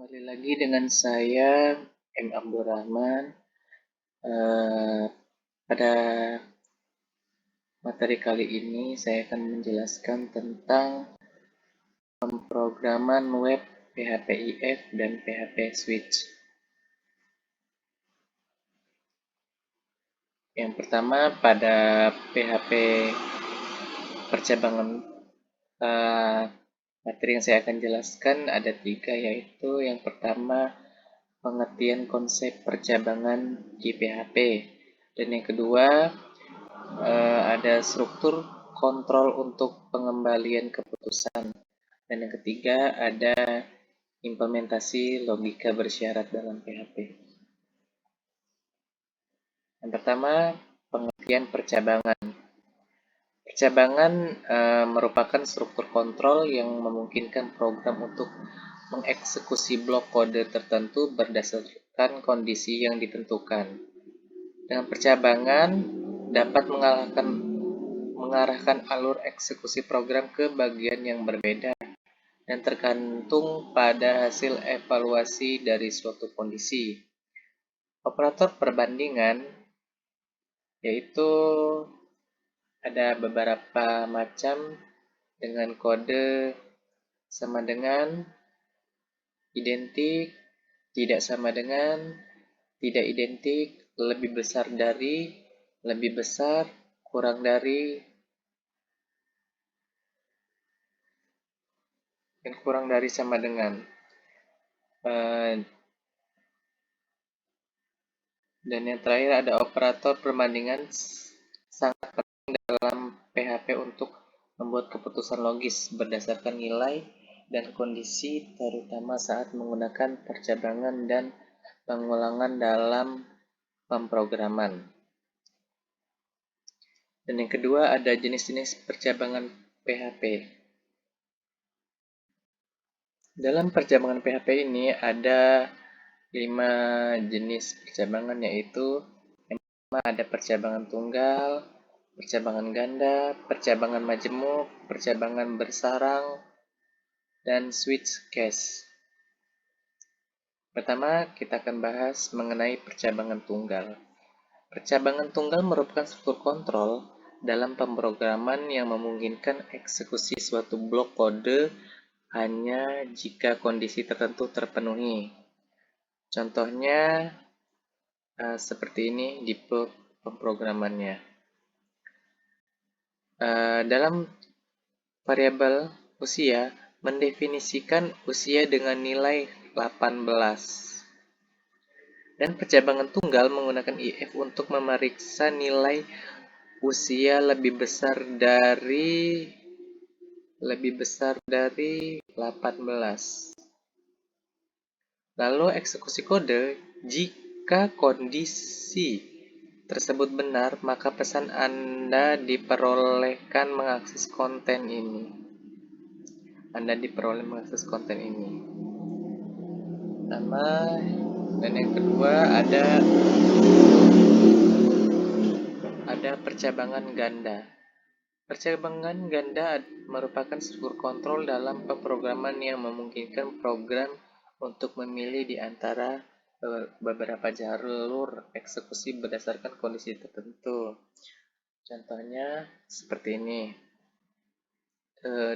Kembali lagi dengan saya M. Abdurrahman. Pada materi kali ini saya akan menjelaskan tentang pemrograman web PHP-IF dan PHP Switch. Yang pertama, pada PHP percabangan materi yang saya akan jelaskan ada 3, yaitu yang pertama pengertian konsep percabangan di PHP, dan yang kedua ada struktur kontrol untuk pengembalian keputusan, dan yang ketiga ada implementasi logika bersyarat dalam PHP. Yang pertama, pengertian percabangan. Percabangan merupakan struktur kontrol yang memungkinkan program untuk mengeksekusi blok kode tertentu berdasarkan kondisi yang ditentukan. Dengan percabangan dapat mengarahkan alur eksekusi program ke bagian yang berbeda dan tergantung pada hasil evaluasi dari suatu kondisi. Operator perbandingan yaitu ada beberapa macam dengan kode sama dengan, identik, tidak sama dengan, tidak identik, lebih besar dari, lebih besar, kurang dari, dan kurang dari sama dengan. Dan yang terakhir ada operator perbandingan sangat penting dalam PHP untuk membuat keputusan logis berdasarkan nilai dan kondisi, terutama saat menggunakan percabangan dan pengulangan dalam pemrograman. Dan yang kedua ada jenis-jenis percabangan PHP. Dalam percabangan PHP ini ada 5 jenis percabangan, yaitu yang pertama ada percabangan tunggal, percabangan ganda, percabangan majemuk, percabangan bersarang, dan switch case. Pertama, kita akan bahas mengenai percabangan tunggal. Percabangan tunggal merupakan struktur kontrol dalam pemrograman yang memungkinkan eksekusi suatu blok kode hanya jika kondisi tertentu terpenuhi. Contohnya seperti ini di pemrogramannya. Dalam variabel usia mendefinisikan usia dengan nilai 18. Dan percabangan tunggal menggunakan IF untuk memeriksa nilai usia lebih besar dari 18. Lalu eksekusi kode, jika kondisi tersebut benar, maka pesan Anda diperbolehkan mengakses konten ini. Pertama, dan yang kedua ada percabangan ganda. Percabangan ganda merupakan struktur kontrol dalam pemrograman yang memungkinkan program untuk memilih di antara beberapa jalur eksekusi berdasarkan kondisi tertentu. Contohnya seperti ini.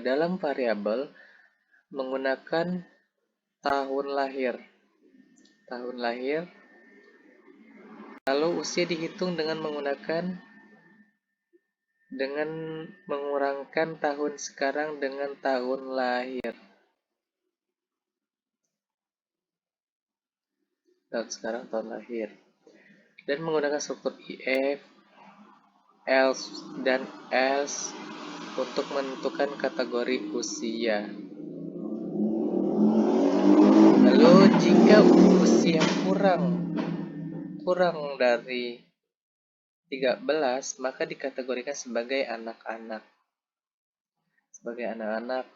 Dalam variabel menggunakan tahun lahir, lalu usia dihitung dengan mengurangkan tahun sekarang dengan tahun lahir. Dan menggunakan struktur if, else, dan else untuk menentukan kategori usia. Lalu jika usia kurang dari 13, maka dikategorikan sebagai anak-anak.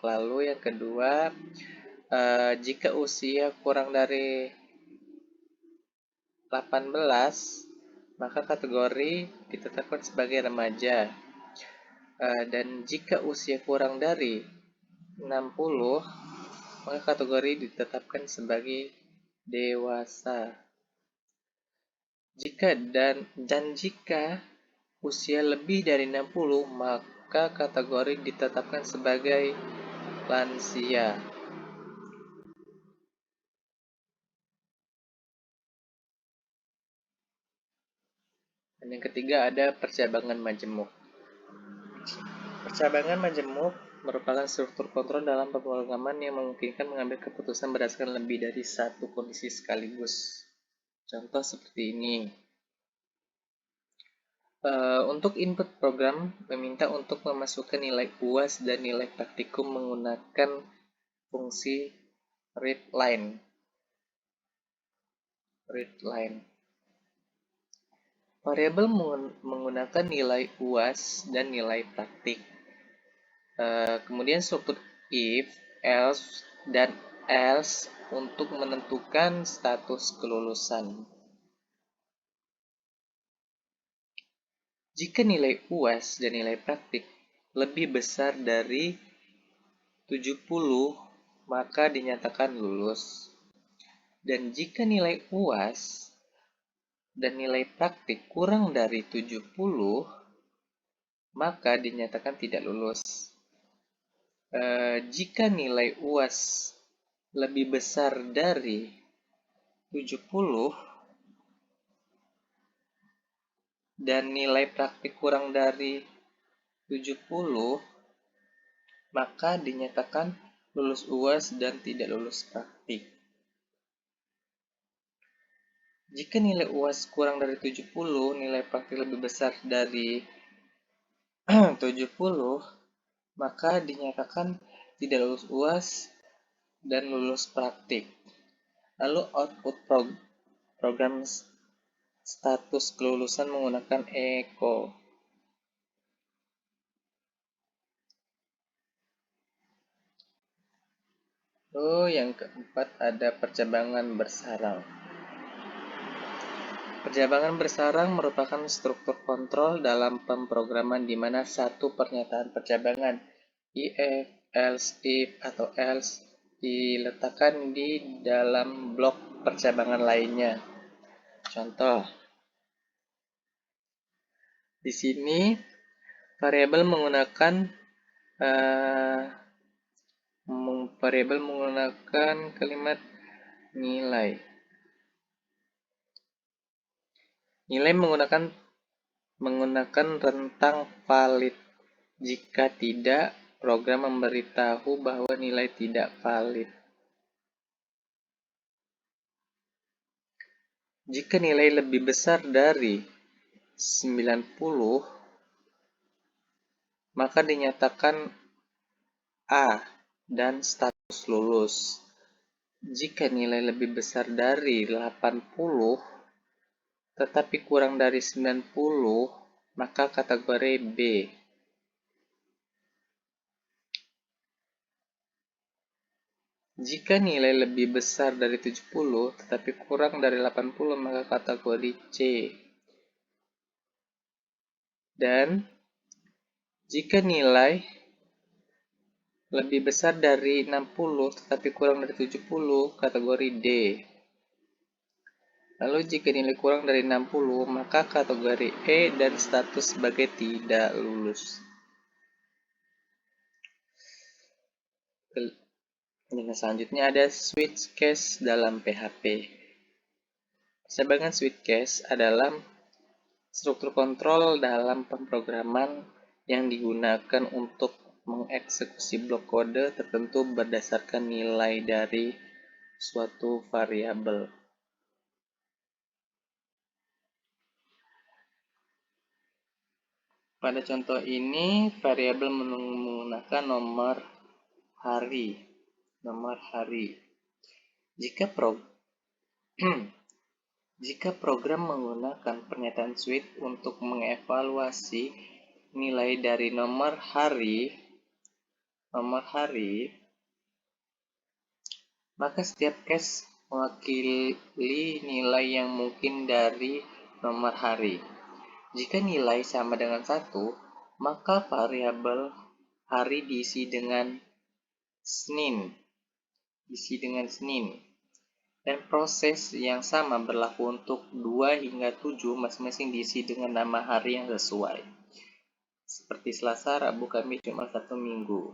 Lalu yang kedua, jika usia kurang dari 18, maka kategori ditetapkan sebagai remaja. Dan jika usia kurang dari 60, maka kategori ditetapkan sebagai dewasa. Jika usia lebih dari 60, maka kategori ditetapkan sebagai lansia. Dan yang ketiga ada percabangan majemuk. Percabangan majemuk merupakan struktur kontrol dalam pemrograman yang memungkinkan mengambil keputusan berdasarkan lebih dari satu kondisi sekaligus. Contoh seperti ini. Untuk input program meminta untuk memasukkan nilai UAS dan nilai praktikum menggunakan fungsi readLine. Variabel menggunakan nilai UAS dan nilai praktik. Kemudian struktur if, else, dan else untuk menentukan status kelulusan. Jika nilai UAS dan nilai praktik lebih besar dari 70, maka dinyatakan lulus. Dan jika nilai UAS dan nilai praktik kurang dari 70, maka dinyatakan tidak lulus. Jika nilai UAS lebih besar dari 70 dan nilai praktik kurang dari 70, maka dinyatakan lulus UAS dan tidak lulus praktik. Jika nilai UAS kurang dari 70, nilai praktik lebih besar dari 70, maka dinyatakan tidak lulus UAS dan lulus praktik. Lalu output program status kelulusan menggunakan echo. Yang keempat ada percabangan bersarang. Percabangan bersarang merupakan struktur kontrol dalam pemrograman di mana satu pernyataan percabangan if, else, if, atau else diletakkan di dalam blok percabangan lainnya. Contoh, di sini variabel menggunakan kalimat nilai. Nilai menggunakan rentang valid. Jika tidak, program memberitahu bahwa nilai tidak valid. Jika nilai lebih besar dari 90, maka dinyatakan A dan status lulus. Jika nilai lebih besar dari 80, tetapi kurang dari 90, maka kategori B. Jika nilai lebih besar dari 70, tetapi kurang dari 80, maka kategori C. Dan jika nilai lebih besar dari 60, tetapi kurang dari 70, kategori D. Lalu jika nilai kurang dari 60, maka kategori E dan status sebagai tidak lulus. Dan selanjutnya ada switch case dalam PHP. Percabangan switch case adalah struktur kontrol dalam pemrograman yang digunakan untuk mengeksekusi blok kode tertentu berdasarkan nilai dari suatu variabel. Pada contoh ini, variabel menggunakan nomor hari. Jika program menggunakan pernyataan switch untuk mengevaluasi nilai dari nomor hari, maka setiap case mewakili nilai yang mungkin dari nomor hari. Jika nilai sama dengan 1, maka variabel hari diisi dengan Senin. isi dengan Senin. Dan proses yang sama berlaku untuk 2 hingga 7 masing-masing diisi dengan nama hari yang sesuai. Seperti Selasa, Rabu, Kamis, Jumat, Sabtu, Minggu.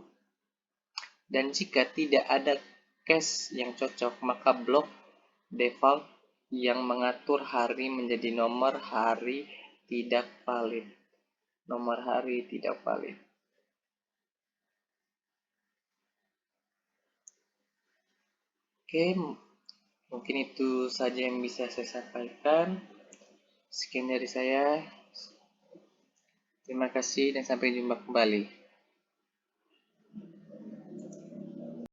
Dan jika tidak ada case yang cocok, maka blok default yang mengatur hari menjadi nomor hari tidak valid. Nomor hari tidak valid. Oke, mungkin itu saja yang bisa saya sampaikan. Sekian dari saya. Terima kasih dan sampai jumpa kembali.